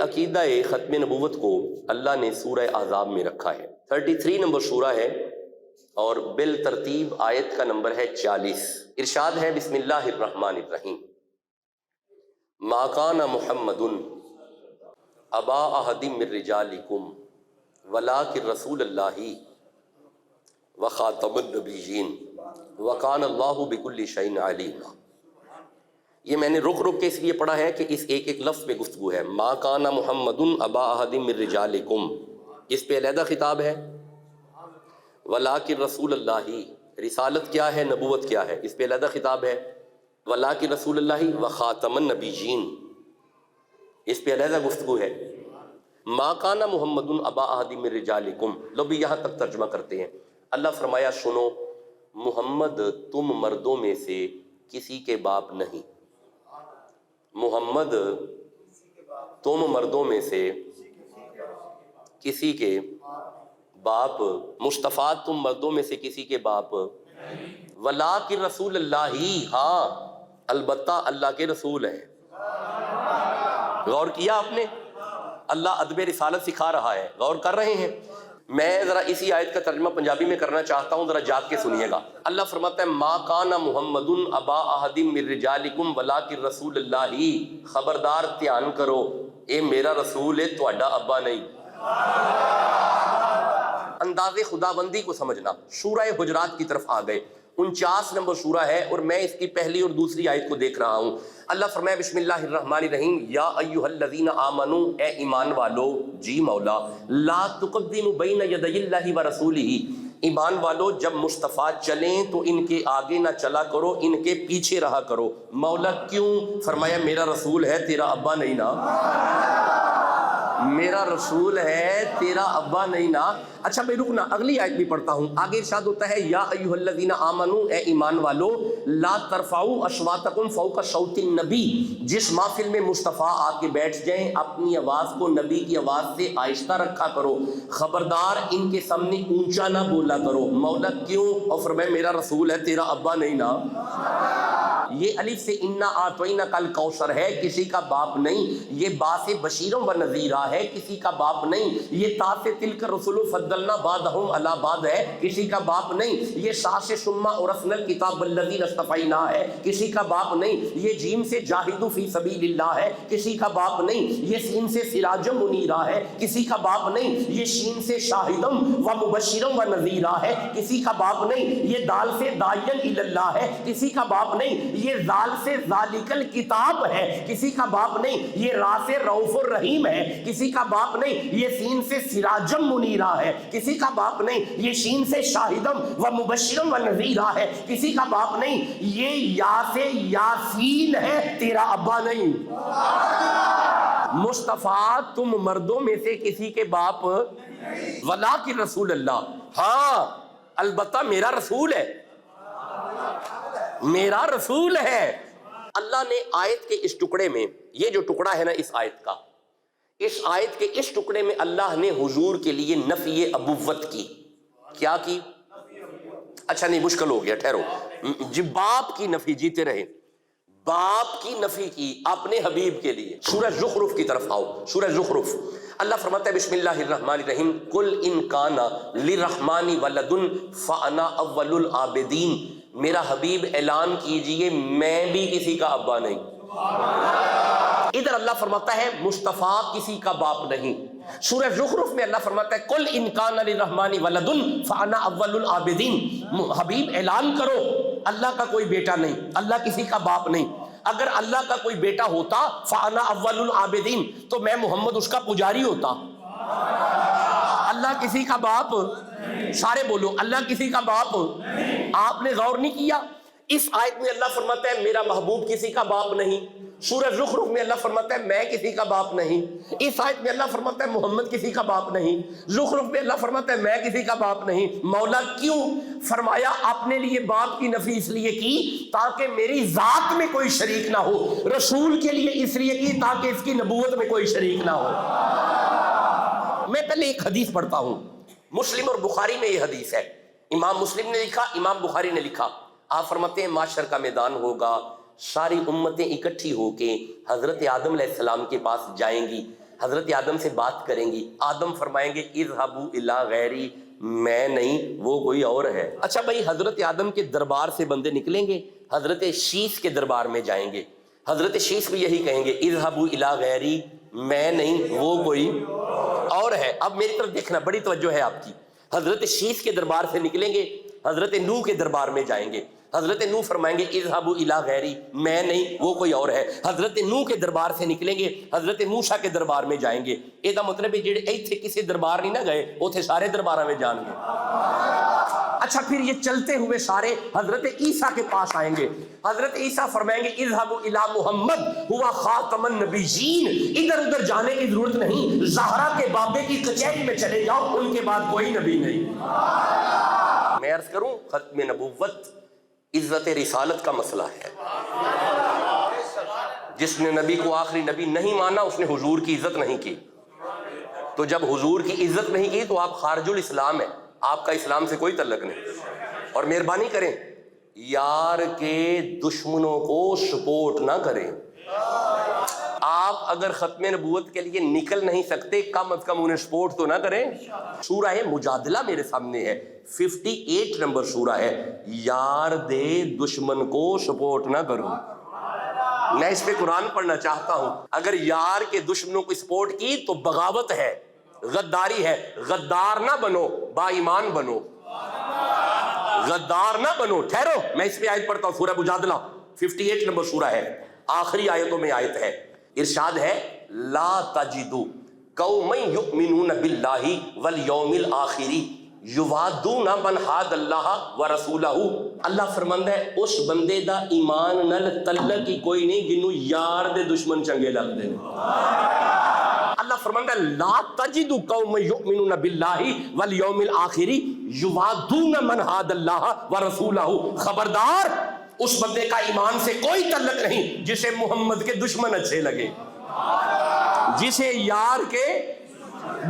عقیدہ ختم نبوت کو اللہ نے سورہ احزاب میں رکھا ہے، 33 نمبر سورہ ہے اور بالترتیب آیت کا نمبر ہے 40۔ ارشاد ہے بسم اللہ الرحمن الرحیم، ما کان محمد ابا احد من رجالکم ولکن رسول اللہ وخاتم النبیین وکان اللہ بکل شیء علیما۔ یہ میں نے رک رک کے اس لیے پڑھا ہے کہ اس ایک ایک لفظ پہ گفتگو ہے۔ ما کان محمد ابا احد من رجالکم، اس پہ علیحدہ خطاب ہے۔ ولیکن رسول اللہ، رسالت کیا ہے، نبوت کیا ہے، اس پہ علیحدہ خطاب ہے۔ ولیکن رسول اللہ وخاتم النبیین، اس پہ علیحدہ گفتگو ہے۔ ما کان محمد ابا احد من رجالکم، لو بھی یہاں تک ترجمہ کرتے ہیں۔ اللہ فرمایا سنو، محمد تم مردوں میں سے کسی کے باپ نہیں، محمد تم مردوں میں سے کسی کے باپ، مصطفیٰ تم مردوں میں سے کسی کے باپ، ولیکن رسول اللہ، ہاں البتہ اللہ کے رسول ہیں۔ غور کیا آپ نے؟ اللہ ادب رسالت سکھا رہا ہے، غور کر رہے ہیں؟ میں ذرا اسی آیت کا ترجمہ پنجابی میں کرنا چاہتا ہوں، ذرا جاگ کے سنیے گا۔ اللہ فرماتا ہے ما کان محمد ابا احد من رجالکم ولکن رسول اللہ، خبردار دھیان کرو، اے میرا رسول ہے، تہاڈا ابا نہیں۔ انداز خدا بندی کو سمجھنا۔ سورہ حجرات کی طرف آ گئے، 49 نمبر سورہ ہے اور میں اس کی پہلی اور دوسری آیت کو دیکھ رہا ہوں۔ اللہ فرمایا بسم اللہ الرحمن الرحیم، یا ایھا الذین آمنوا، اے ایمان والو، جی مولا، لا تقدموا بین یدی اللہ ورسولہ، ایمان والو جب مصطفیٰ چلیں تو ان کے آگے نہ چلا کرو، ان کے پیچھے رہا کرو۔ مولا کیوں؟ فرمایا میرا رسول ہے، تیرا ابا نہیں نا، میرا رسول ہے، تیرا ابا نہیں نا۔ اچھا میں رکنا، اگلی آیت بھی پڑھتا ہوں۔ آگے ارشاد ہوتا ہے یا ایھا الذین آمنوا، اے ایمان والو، لا ترفعوا اصواتکم فوق صوت النبی، جس محفل میں مصطفیٰ آ کے بیٹھ جائیں اپنی آواز کو نبی کی آواز سے آہستہ رکھا کرو، خبردار ان کے سامنے اونچا نہ بولا کرو۔ مولا کیوں؟ اور فرمایا میرا رسول ہے، تیرا ابا نہیں نا۔ یہ الف سے انا اعطیناک الکوثر ہے، کسی کا باپ نہیں۔ یہ با سے بشیرم و نذیرہ ہے، کسی کا باپ نہیں۔ یہ تا سے تلک الرسل فضلنا بعضهم علی بعض ہے، کسی کا باپ نہیں۔ یہ سا سے ثم اورثنا الکتاب الذین اصطفینا ہے، کسی کا باپ نہیں۔ یہ جیم سے جاہدوا فی سبیل اللہ ہے، کسی کا باپ نہیں۔ یہ سین سے سراجا منیرہ ہے، کسی کا باپ نہیں۔ یہ شین سے شاہدم و مبشرم و نذیرہ ہے، کسی کا باپ نہیں۔ یہ دال سے داعیا الی اللہ ہے، کسی کا باپ نہیں۔ یہ زال سے ذالک الکتاب ہے، کسی کا باپ نہیں۔ یہ را سے رؤوف الرحیم ہے، کسی کا باپ نہیں۔ یہ سین سے سراجم منیرہ ہے، کسی کا باپ نہیں۔ یہ شین سے شاہدم و مبشرم و نذیرہ ہے، کسی کا باپ نہیں۔ یہ یا سے یاسین ہے، تیرا ابا نہیں۔ مصطفیٰ تم مردوں میں سے کسی کے باپ، ولیکن رسول اللہ، ہاں البتہ میرا رسول ہے، میرا رسول ہے۔ اللہ نے آیت کے اس ٹکڑے میں، یہ جو ٹکڑا ہے نا اس آیت کا، اس آیت کے اس ٹکڑے میں اللہ نے حضور کے لیے نفی ابوت کی۔ کیا کی؟ اچھا نہیں، مشکل ہو گیا، ٹھہرو جی، باپ کی نفی، جیتے رہے، باپ کی نفی کی اپنے حبیب کے لیے۔ سورہ زخرف کی طرف آؤ، سورہ زخرف۔ اللہ فرماتا ہے بسم اللہ الرحمن الرحیم، قل ان کان للرحمن ولد فانا اول العابدین، میرا حبیب اعلان کیجئے میں بھی کسی کا ابا نہیں۔ ادھر اللہ فرماتا ہے مصطفیٰ کسی کا باپ نہیں۔ سورہ زخرف میں اللہ فرماتا ہے قل ان کان للرحمن ولد فانا اول العابدین، حبیب اعلان کرو اللہ کا کوئی بیٹا نہیں، اللہ کسی کا باپ نہیں۔ اگر اللہ کا کوئی بیٹا ہوتا فانا اول العابدین، تو میں محمد اس کا پجاری ہوتا۔ اللہ کسی کا باپ، سارے بولو اللہ کسی کا باپ۔ آپ نے غور نہیں کیا؟ اس آیت میں اللہ فرماتا ہے میرا محبوب کسی کا باپ نہیں، سورہ زخرف میں اللہ فرماتا ہے میں کسی کا باپ نہیں، اس آیت میں اللہ فرماتا ہے محمد کسی کا باپ نہیں، زخرف میں اللہ فرماتا ہے میں کسی کا باپ نہیں۔ مولا کیوں؟ فرمایا اپنے لیے باپ کی نفی اس لیے کی تاکہ میری ذات میں کوئی شریک نہ ہو، رسول کے لیے اس لیے کی تاکہ اس کی نبوت میں کوئی شریک نہ ہو۔ میں پہلے ایک حدیث پڑھتا ہوں، مسلم اور بخاری میں یہ حدیث ہے، امام مسلم نے لکھا، امام بخاری نے لکھا۔ آپ فرماتے ہیں معاشر کا میدان ہوگا، ساری امتیں اکٹھی ہو کے حضرت آدم علیہ السلام کے پاس جائیں گی، حضرت آدم سے بات کریں گی. آدم فرمائیں گے اذهبوا الی غیری، میں نہیں وہ کوئی اور ہے. اچھا بھائی حضرت آدم کے دربار سے بندے نکلیں گے، حضرت شیث کے دربار میں جائیں گے. حضرت شیث بھی یہی کہیں گے اذهبوا الی غیری، میں نہیں وہ کوئی اور ہے. اب میری طرف دیکھنا، بڑی توجہ ہے آپ کی. حضرت شیث کے دربار سے نکلیں گے، حضرت نوح کے دربار میں جائیں گے. حضرت نوح فرمائیں گے اذهبوا الی غیری، میں نہیں وہ کوئی اور ہے. حضرت نوح کے دربار سے نکلیں گے، حضرت موسیٰ کے دربار میں جائیں گے. یہ مطلب ہے جڑے ایتھے کسی دربار نہیں نہ گئے اوتھے سارے درباراں میں جان گے. اچھا پھر یہ چلتے ہوئے سارے حضرت عیسیٰ کے پاس آئیں گے. حضرت عیسیٰ فرمائیں گے اذهبوا الی محمد هو خاتم النبیین، ادھر ادھر جانے کی ضرورت نہیں، زہرا کے بابے کی کچہری میں چلے جاؤ، ان کے بعد کوئی نبی نہیں. میں عرض کروں ختم نبوت عزت رسالت کا مسئلہ ہے. جس نے نبی کو آخری نبی نہیں مانا اس نے حضور کی عزت نہیں کی. تو جب حضور کی عزت نہیں کی تو آپ خارج الاسلام ہیں، آپ کا اسلام سے کوئی تعلق نہیں. اور مہربانی کریں یار کے دشمنوں کو سپورٹ نہ کریں. آپ اگر ختم نبوت کے لیے نکل نہیں سکتے کم از کم انہیں سپورٹ تو نہ کریں. سورہ مجادلہ میرے سامنے ہے، 58 نمبر سورہ ہے. یار دے دشمن کو سپورٹ نہ کرو. میں اس پہ قرآن پڑھنا چاہتا ہوں. اگر یار کے دشمنوں کو سپورٹ کی تو بغاوت ہے، غداری ہے. غدار نہ بنو، با ایمان بنو. غدار نہ بنو. ٹھہرو میں اس پہ آیت پڑھتا ہوں. سورہ مجادلہ 58 نمبر سورہ ہے، آخری آیتوں میں آیت ہے. ارشاد ہے لا تجدو قوما یؤمنون باللہ والیوم الآخر یوادون من حاد اللہ ورسولہ. اللہ فرماندا ہے اس بندے دا ایمان نال تعلق ہی کوئی نہیں جنوں یار دے دشمن چنگے لگدے نے. اللہ فرماندا ہے لا تجدو قوما یؤمنون باللہ والیوم الآخر یوادون من حاد اللہ ورسولہ. خبردار اس بندے کا ایمان سے کوئی تعلق نہیں جسے محمد کے دشمن اچھے لگے، جسے یار کے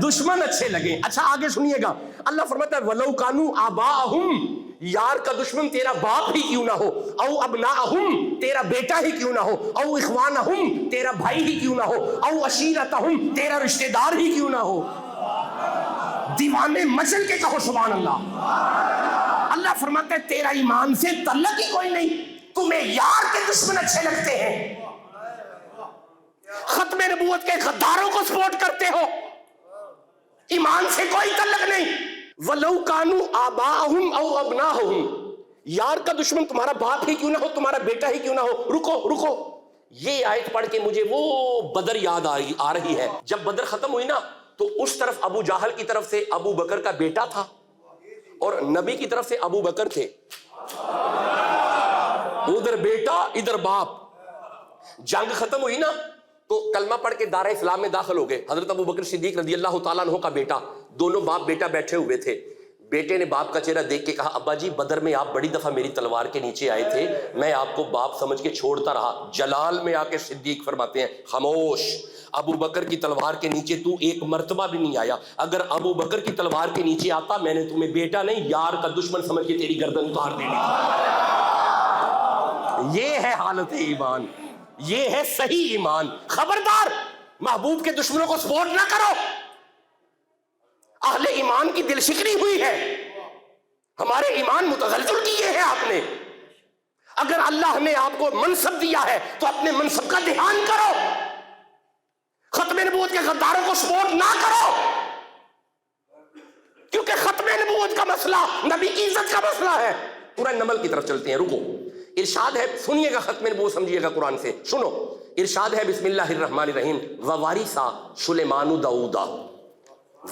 دشمن اچھے لگے. اچھا آگے سنیے گا، اللہ فرماتا ہے وَلَوْ كَانُوا آبَاءَهُمْ، یار کا دشمن تیرا باپ ہی کیوں نہ ہو، او ابناءہم تیرا بیٹا ہی کیوں نہ ہو، او اخوانہم تیرا بھائی ہی کیوں نہ ہو، او عشیرتہم تیرا رشتہ دار ہی کیوں نہ ہو. دیوانے مچل کے کہو سبحان اللہ. اللہ فرماتے ہیں تیرا ایمان سے تعلق ہی کوئی نہیں، تمہیں یار کے دشمن اچھے لگتے ہیں، ختم نبوت کے غداروں کو سپورٹ کرتے ہو، ایمان سے کوئی تعلق نہیں. وَلَوْ كَانُوا آبَاءَهُمْ أَوْ أَبْنَاءَهُمْ، یار کا دشمن تمہارا باپ ہی کیوں نہ ہو، تمہارا بیٹا ہی کیوں نہ ہو. رکو یہ آیت پڑھ کے مجھے وہ بدر یاد آ رہی ہے. جب بدر ختم ہوئی نا تو اس طرف ابو جہل کی طرف سے ابو بکر کا بیٹا تھا اور نبی کی طرف سے ابو بکر تھے. ادھر بیٹا ادھر باپ. جنگ ختم ہوئی نا تو کلمہ پڑھ کے دار اسلام میں داخل ہو گئے. حضرت ابو بکر صدیق رضی اللہ تعالیٰ عنہ کا بیٹا، دونوں باپ بیٹا بیٹھے ہوئے تھے. بیٹے نے باپ کا چہرہ دیکھ کے کہا ابا جی بدر میں آپ بڑی دفعہ میری تلوار کے نیچے آئے تھے، میں آپ کو باپ سمجھ کے چھوڑتا رہا. جلال میں آ کے صدیق فرماتے ہیں خاموش، ابو بکر کی تلوار کے نیچے تو ایک مرتبہ بھی نہیں آیا. اگر ابو بکر کی تلوار کے نیچے آتا میں نے تمہیں بیٹا نہیں یار کا دشمن سمجھ کے تیری گردن اتار دینی. یہ ہے حالت ایمان، یہ ہے صحیح ایمان. خبردار محبوب کے دشمنوں کو سپورٹ نہ کرو. اہل ایمان کی دل شکنی ہوئی ہے، ہمارے ایمان متزلزل کیے ہیں آپ نے. اگر اللہ نے آپ کو منصب دیا ہے تو اپنے منصب کا دھیان کرو. ختم نبوت کے غداروں کو سپورٹ نہ کرو، کیونکہ ختم نبوت کا مسئلہ نبی کی عزت کا مسئلہ ہے. سورہ نمل کی طرف چلتے ہیں. رکو، ارشاد ہے، سنیے گا ختم نبوت سمجھیے گا قرآن سے. سنو ارشاد ہے بسم اللہ الرحمن الرحیم ووارثا سلیمان داؤدا،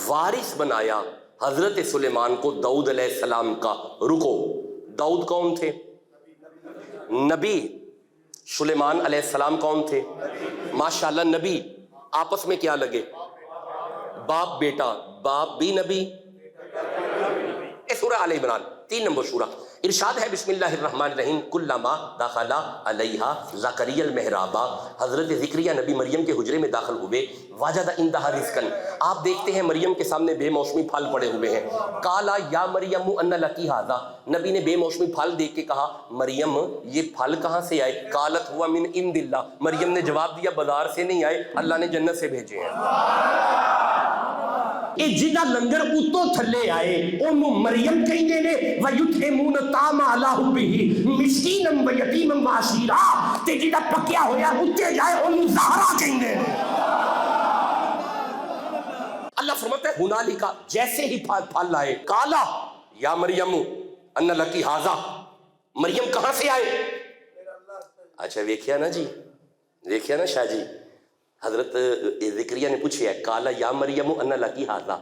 وارث بنایا حضرت سلیمان کو داؤد علیہ السلام کا. رکو، داؤد کون تھے؟ نبی. سلیمان علیہ السلام کون تھے؟ ماشاءاللہ نبی. آپس میں کیا لگے؟ باپ بیٹا. باپ بھی نبی. سورہ آل عمران 3 نمبر سورہ. ارشاد ہے بسم اللہ الرحمن الرحیم، کلما دخل علیہا زکریا المحرابہ، حضرت زکریا نبی مریم کے حجرے میں داخل ہوئے، وجد عندہا رزقا، آپ دیکھتے ہیں مریم کے سامنے بے موسمی پھل پڑے ہوئے ہیں، قالا یا مریم ان لکی ھذا، نبی نے بے موسمی پھل دیکھ کے کہا مریم یہ پھل کہاں سے آئے؟ قالت ہوا من عند اللہ، مریم نے جواب دیا بازار سے نہیں آئے، اللہ نے جنت سے بھیجے ہیں۔ اے جدا لنگر اتو تھلے آئے اونوں مریم کہندے نے ویتھمون طعام علی حبہ مسکینا و یتیما و اسیرا، تے جدا پکیا ہویا اتے جائے اونوں زہرا کہندے نے۔ اللہ فرماتا ہے ہنالکا، جیسے ہی پھل آئے، کالا یا مریم ان لکی ھذا، مریم کہاں سے آئے؟ اچھا ویکھیا نا جی، دیکھیا نا شاہ جی، حضرت زکریا نے پوچھا ہے کالا یا مریم ان لکی ھذا،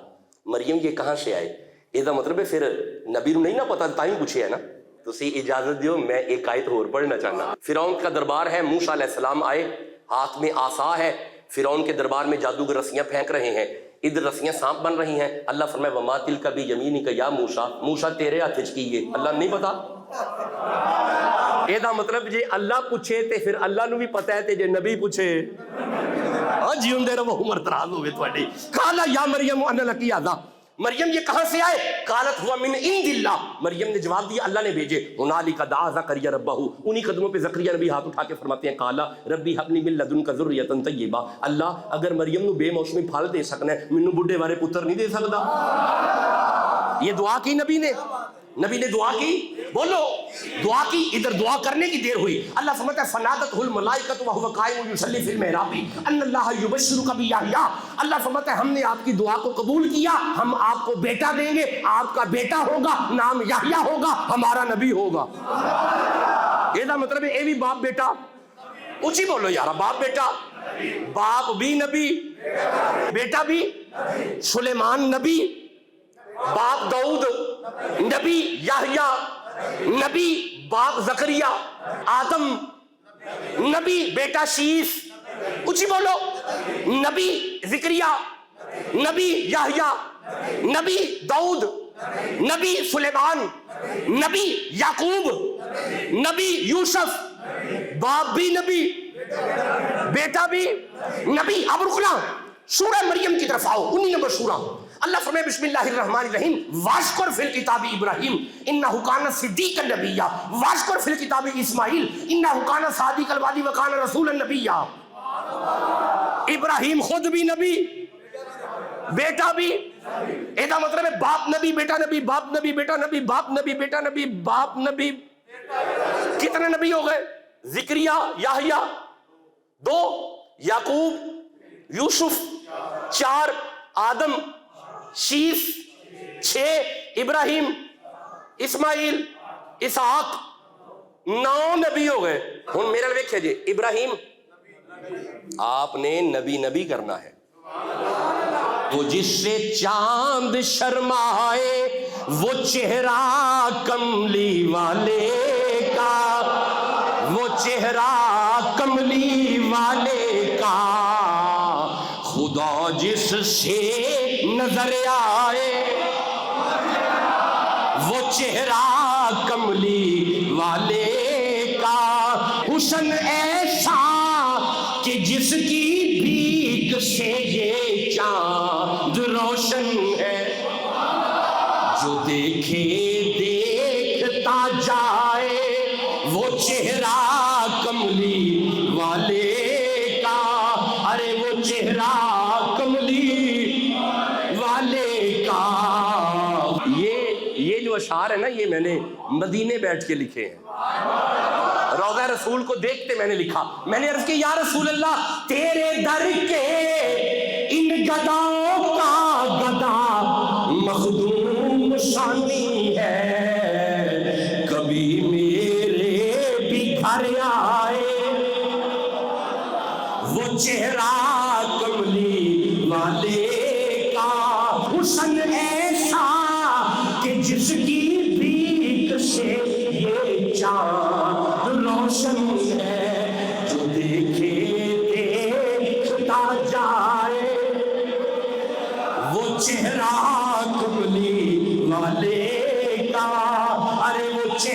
مریم یہ کہاں سے آئے؟ یہ مطلب ہے پھر نبی نو نہیں نہ پتا تائیں پوچھے ہے نا، تو اسی اجازت دیو میں ایک آیت اور پڑھنا چاہنا۔ فرعون کا دربار ہے، موسیٰ علیہ السلام آئے، ہاتھ میں عصا ہے، فرعون کے دربار میں جادوگر رسیاں پھینک رہے ہیں، ادھر رسیاں سانپ بن رہی ہیں، اللہ فرمائے وما تلک بیمینک یا موسیٰ، موسیٰ تیرے ہاتھ وچ کی ہے؟ اللہ نہیں پتا؟ یہ مطلب جی اللہ پوچھے تے پھر اللہ نو بھی پتا ہے تے جے نبی پوچھے ہاں جی ہوں دے رہو عمر دراز ہوئے تھوڑی۔ قالا یا مریم ان لکی ھذا، مریم یہ کہاں سے آئے؟ قالت ہوا من عند اللہ، مریم نے جواب دیا اللہ نے بھیجے۔ ہنالک دعا زکریا ربہ، انہی قدموں پہ زکریا نبی ہاتھ اٹھا کے فرماتے ہیں قالا ربی حب لی من لدنک ذریۃ طیبہ، اللہ اگر مریم نو بے موسمی پھل دے سکنا ہے، مینوں بڈھے بارے پتر نہیں دے سکتا؟ یہ دعا کی نبی نے دعا کی، بولو دعا کی، ادھر دعا کرنے کی دیر ہوئی، اللہ فرماتا ہے فنادتہ الملائکۃ وہو قائم یصلی فی المحراب ان اللہ یبشرک بیحییٰ، اللہ فرماتا ہے ہم نے آپ کی دعا کو قبول کیا، ہم آپ کو بیٹا دیں گے، آپ کا بیٹا ہوگا، نام یحییٰ ہوگا، ہمارا نبی ہوگا۔ یہ مطلب ہے اے بھی باپ بیٹا، اونچی بولو یارا، باپ بیٹا، باپ بھی نبی، بیٹا بھی، سلیمان نبی، باپ داؤد نبی، یحییٰ نبی، باپ زکریا، آدم نبی، بیٹا شیس، اونچی بولو، نبی زکریا، نبی یحییٰ، نبی داؤد، نبی سلیمان، نبی یعقوب، نبی یوسف، باپ بھی نبی، بیٹا بھی نبی۔ اب رکنا، سورہ مریم کی طرف آؤ، 19 نمبر سورہ، اللہ فرمائے بسم اللہ الرحمن الرحیم واذکر فی الکتاب ابراہیم انہ کان صدیقا نبیا واذکر فی الکتاب اسماعیل انہ کان صادق الوعد وکان رسولا نبیا۔ ابراہیم خود بھی نبی، بیٹا بھی، ایسا مطلب ہے باپ نبی بیٹا نبی، باپ نبی بیٹا نبی، باپ نبی بیٹا نبی، باپ نبی، کتنے نبی ہو گئے؟ زکریا، یحییٰ 2، یعقوب، یوسف 4، آدم شیس 6، ابراہیم، اسماعیل، اسحاق 9 نبی ہو گئے۔ ہن میرے لئے دیکھیں جی، ابراہیم آپ نے نبی کرنا ہے، تو جس سے چاند شرمائے وہ چہرہ کملی والے کا، وہ چہرہ کملی والے کا، خدا جس سے نظر آئے وہ چہرہ کملی والے کا، حسن ایسا کہ جس کی بھیک سے یہ چاند روشن ہے، جو دیکھے دیکھتا جائے وہ چہرہ کملی والے کا، ارے وہ چہرہ کملی والے کا۔ یہ جو اشعار ہے نا، یہ میں نے مدینے بیٹھ کے لکھے ہیں، روضہ رسول کو دیکھتے میں نے لکھا۔ میں نے عرض کی یا رسول اللہ تیرے در کے ان گداؤں کا گدا مخدوم شانی ہے، کبھی میرے بھی گھر آئے وہ چہرہ کملی والے کا، حسن ایسا کہ جس کی بھیک سے یہ چاند روشن ہے، جو دیکھے دیکھتا جائے وہ چہرہ کملی والے کا، ارے وہ چہرہ